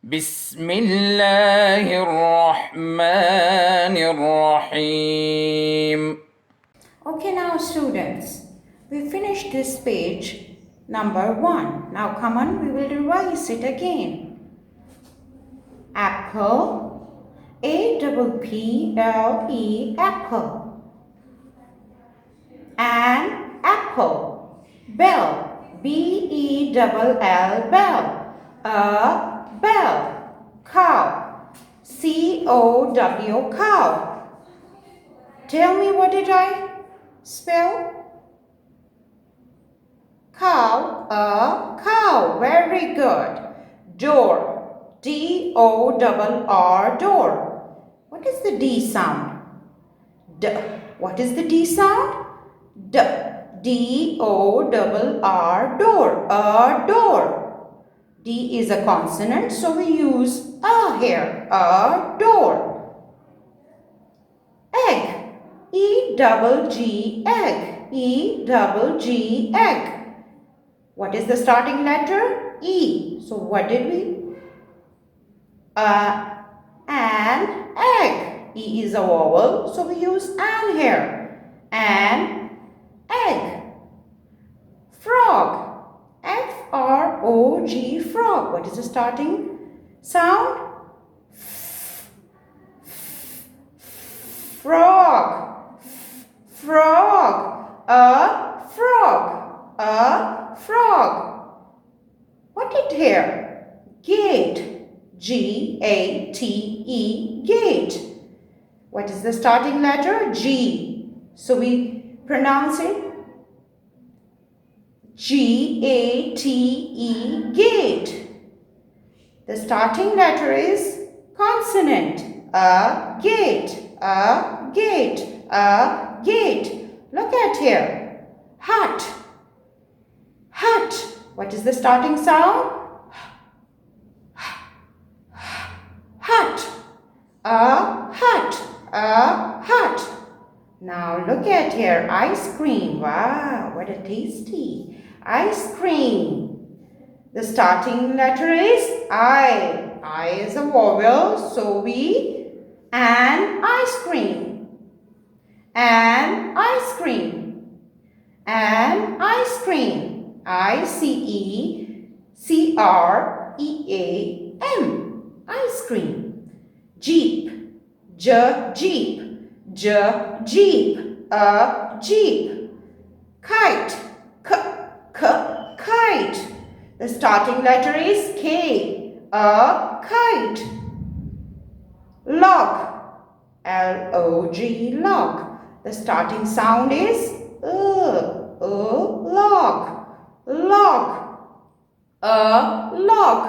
بسم الله الرحمن الرحيم. Okay, now students, we finished this page number 1. Now come on, we will revise it again. Apple, A-P-P-L-E, apple. An apple. Bell, B-E-L-L, bell. A bell. Cow, C-O-W, cow. Tell me, what did I spell? Cow, a cow. Very good. Door, D-O-R-R, door. What is the D sound? D. What is the D sound? D. D-O-R-R, door. A door. D is a consonant, so we use a here. A door. Egg, E-G-G, egg. E-G-G, egg. What is the starting letter? E. So what did we? An egg. E is a vowel, so we use an here. An egg. Frog. F-R-O-G, frog. What is the starting sound? Frog. Frog. A frog. A frog. What did here? Gate. G-A-T-E, gate. What is the starting letter? G. So we pronounce it G-A-T-E, gate. The starting letter is consonant. A gate. A gate. A gate. Look at here. Hut. Hut. What is the starting sound? Hut. A hut. A hut. Now look at here. Ice cream. Wow, what a tasty ice cream. The starting letter is I. I is a vowel, so we an ice cream. An ice cream. An ice cream. I-C-E-C-R-E-A-M. Ice cream. Jeep. Jeep. Jeep. A jeep. Kite. Kite. The starting letter is K. A kite. Log. L-O-G, log. The starting sound is log. Log. A log.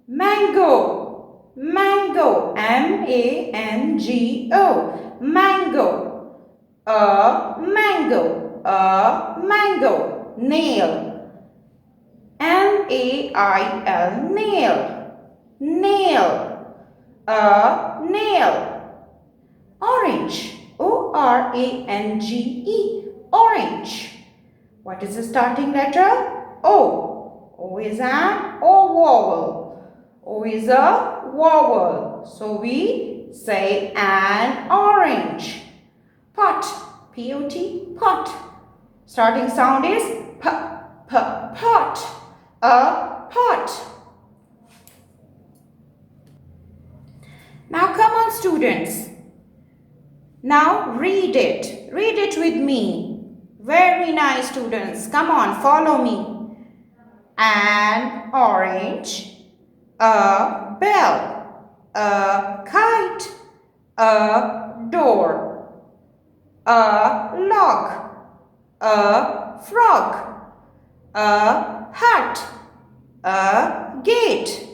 Mango. Mango. M-A-N-G-O. Mango. A mango. A mango. Nail. N-A-I-L. Nail. Nail. A nail. Orange. O-R-A-N-G-E. Orange. What is the starting letter? O. O is an O vowel. O is a vowel. So we say an orange. Pot. P-O-T. Pot. Starting sound is pot. A pot. Now come on, students. Now read it. Read it with me. Very nice, students. Come on, follow me. An orange. A bell. A kite. A door. A log. A frog. A hut. A gate.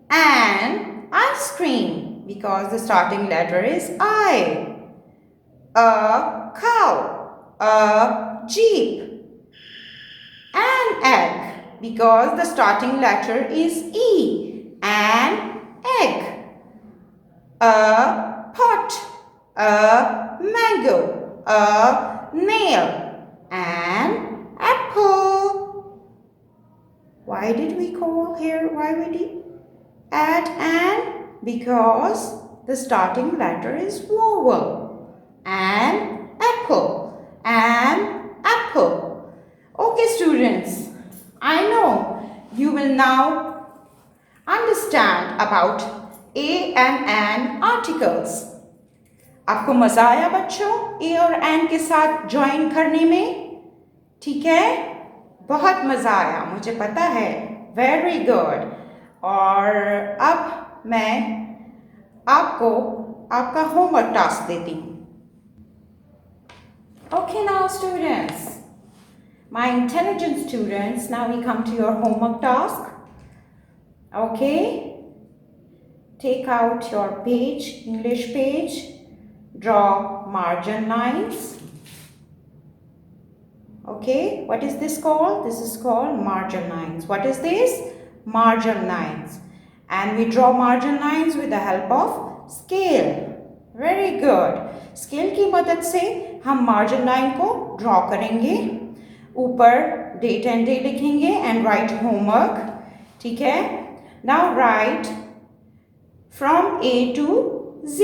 An ice cream, because the starting letter is I. A cow. A jeep. An egg, because the starting letter is E. An egg. A pot. A mango. A nail. An apple. Why did we call here? Why we did? add an? Because the starting letter is vowel. An apple. An apple. Okay, students. I know you will now understand about a and an articles. आपको मज़ा आया बच्चों ए और N के साथ join करने में? ठीक है, बहुत मज़ा आया, मुझे पता है. Very good. और अब मैं आपको आपका होमवर्क टास्क देती हूँ. Okay, now students, my intelligent students, now we come to your homework task. Okay, take out your page, English page, draw margin lines. Okay, what is this called? This is called margin lines. What is this? Margin lines. And we draw margin lines with the help of scale. Very good. Scale की मदद से हम margin line को draw करेंगे. ऊपर date and day लिखेंगे and write homework. ठीक है? Now write from A to Z.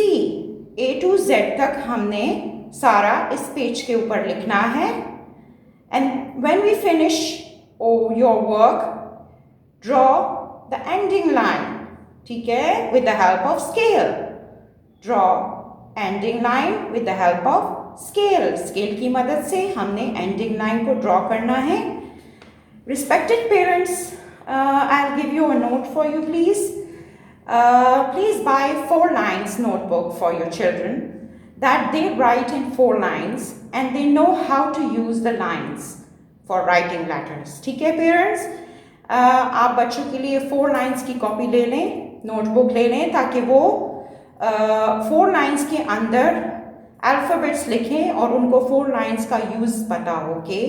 A to Z तक हमने सारा इस पेज के ऊपर लिखना है. And when we finish your work, draw the ending line. ठीक है? With the help of scale. Draw ending line with the help of scale. Scale की मदद से हमने ending line को draw करना है. Respected parents, I'll give you a note for you, please. Please buy 4 lines notebook for your children that they write in 4 lines and they know how to use the lines for writing letters. ठीक है parents? आप बच्चों के लिए 4 lines की copy ले लें, notebook ले लें ताकि वो 4 lines के अंदर अल्फ़ाबेट्स लिखें और उनको 4 lines का यूज़ पता हो कि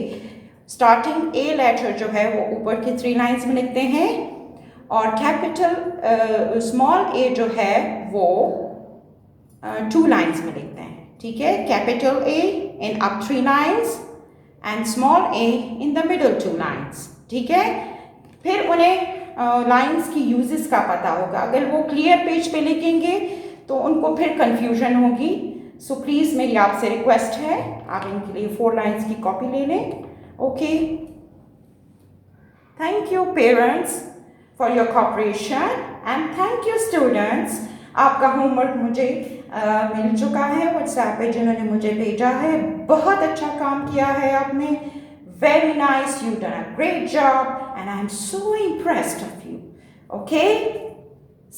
स्टार्टिंग ए लेटर जो है वो ऊपर की 3 lines में लिखते हैं और कैपिटल स्मॉल ए जो है वो 2 lines में लिखते हैं. ठीक है? Capital A in up 3 lines and small A in the middle 2 lines. ठीक है? फिर उन्हें लाइंस की यूजेस का पता होगा. अगर वो क्लियर पेज पे लिखेंगे तो उनको फिर कंफ्यूजन होगी. सो प्लीज़ मेरी आपसे रिक्वेस्ट है आप इनके लिए 4 लाइंस की कॉपी ले लें. Okay, thank you parents for your cooperation and thank you students. आपका होमवर्क मुझे मिल चुका है व्हाट्सएप पे जिन्होंने मुझे भेजा है. बहुत अच्छा काम किया है आपने. Very nice, you've done a great job and I'm so impressed of you. Okay?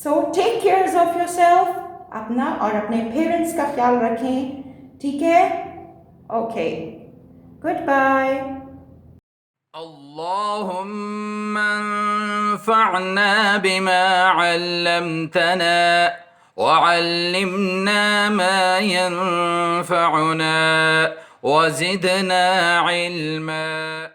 So take care of yourself. अपना और अपने parents का ख्याल रखें. ठीक है? Okay. Goodbye. اللهم انفعنا بما علمتنا وعلمنا ما ينفعنا وزدنا علما.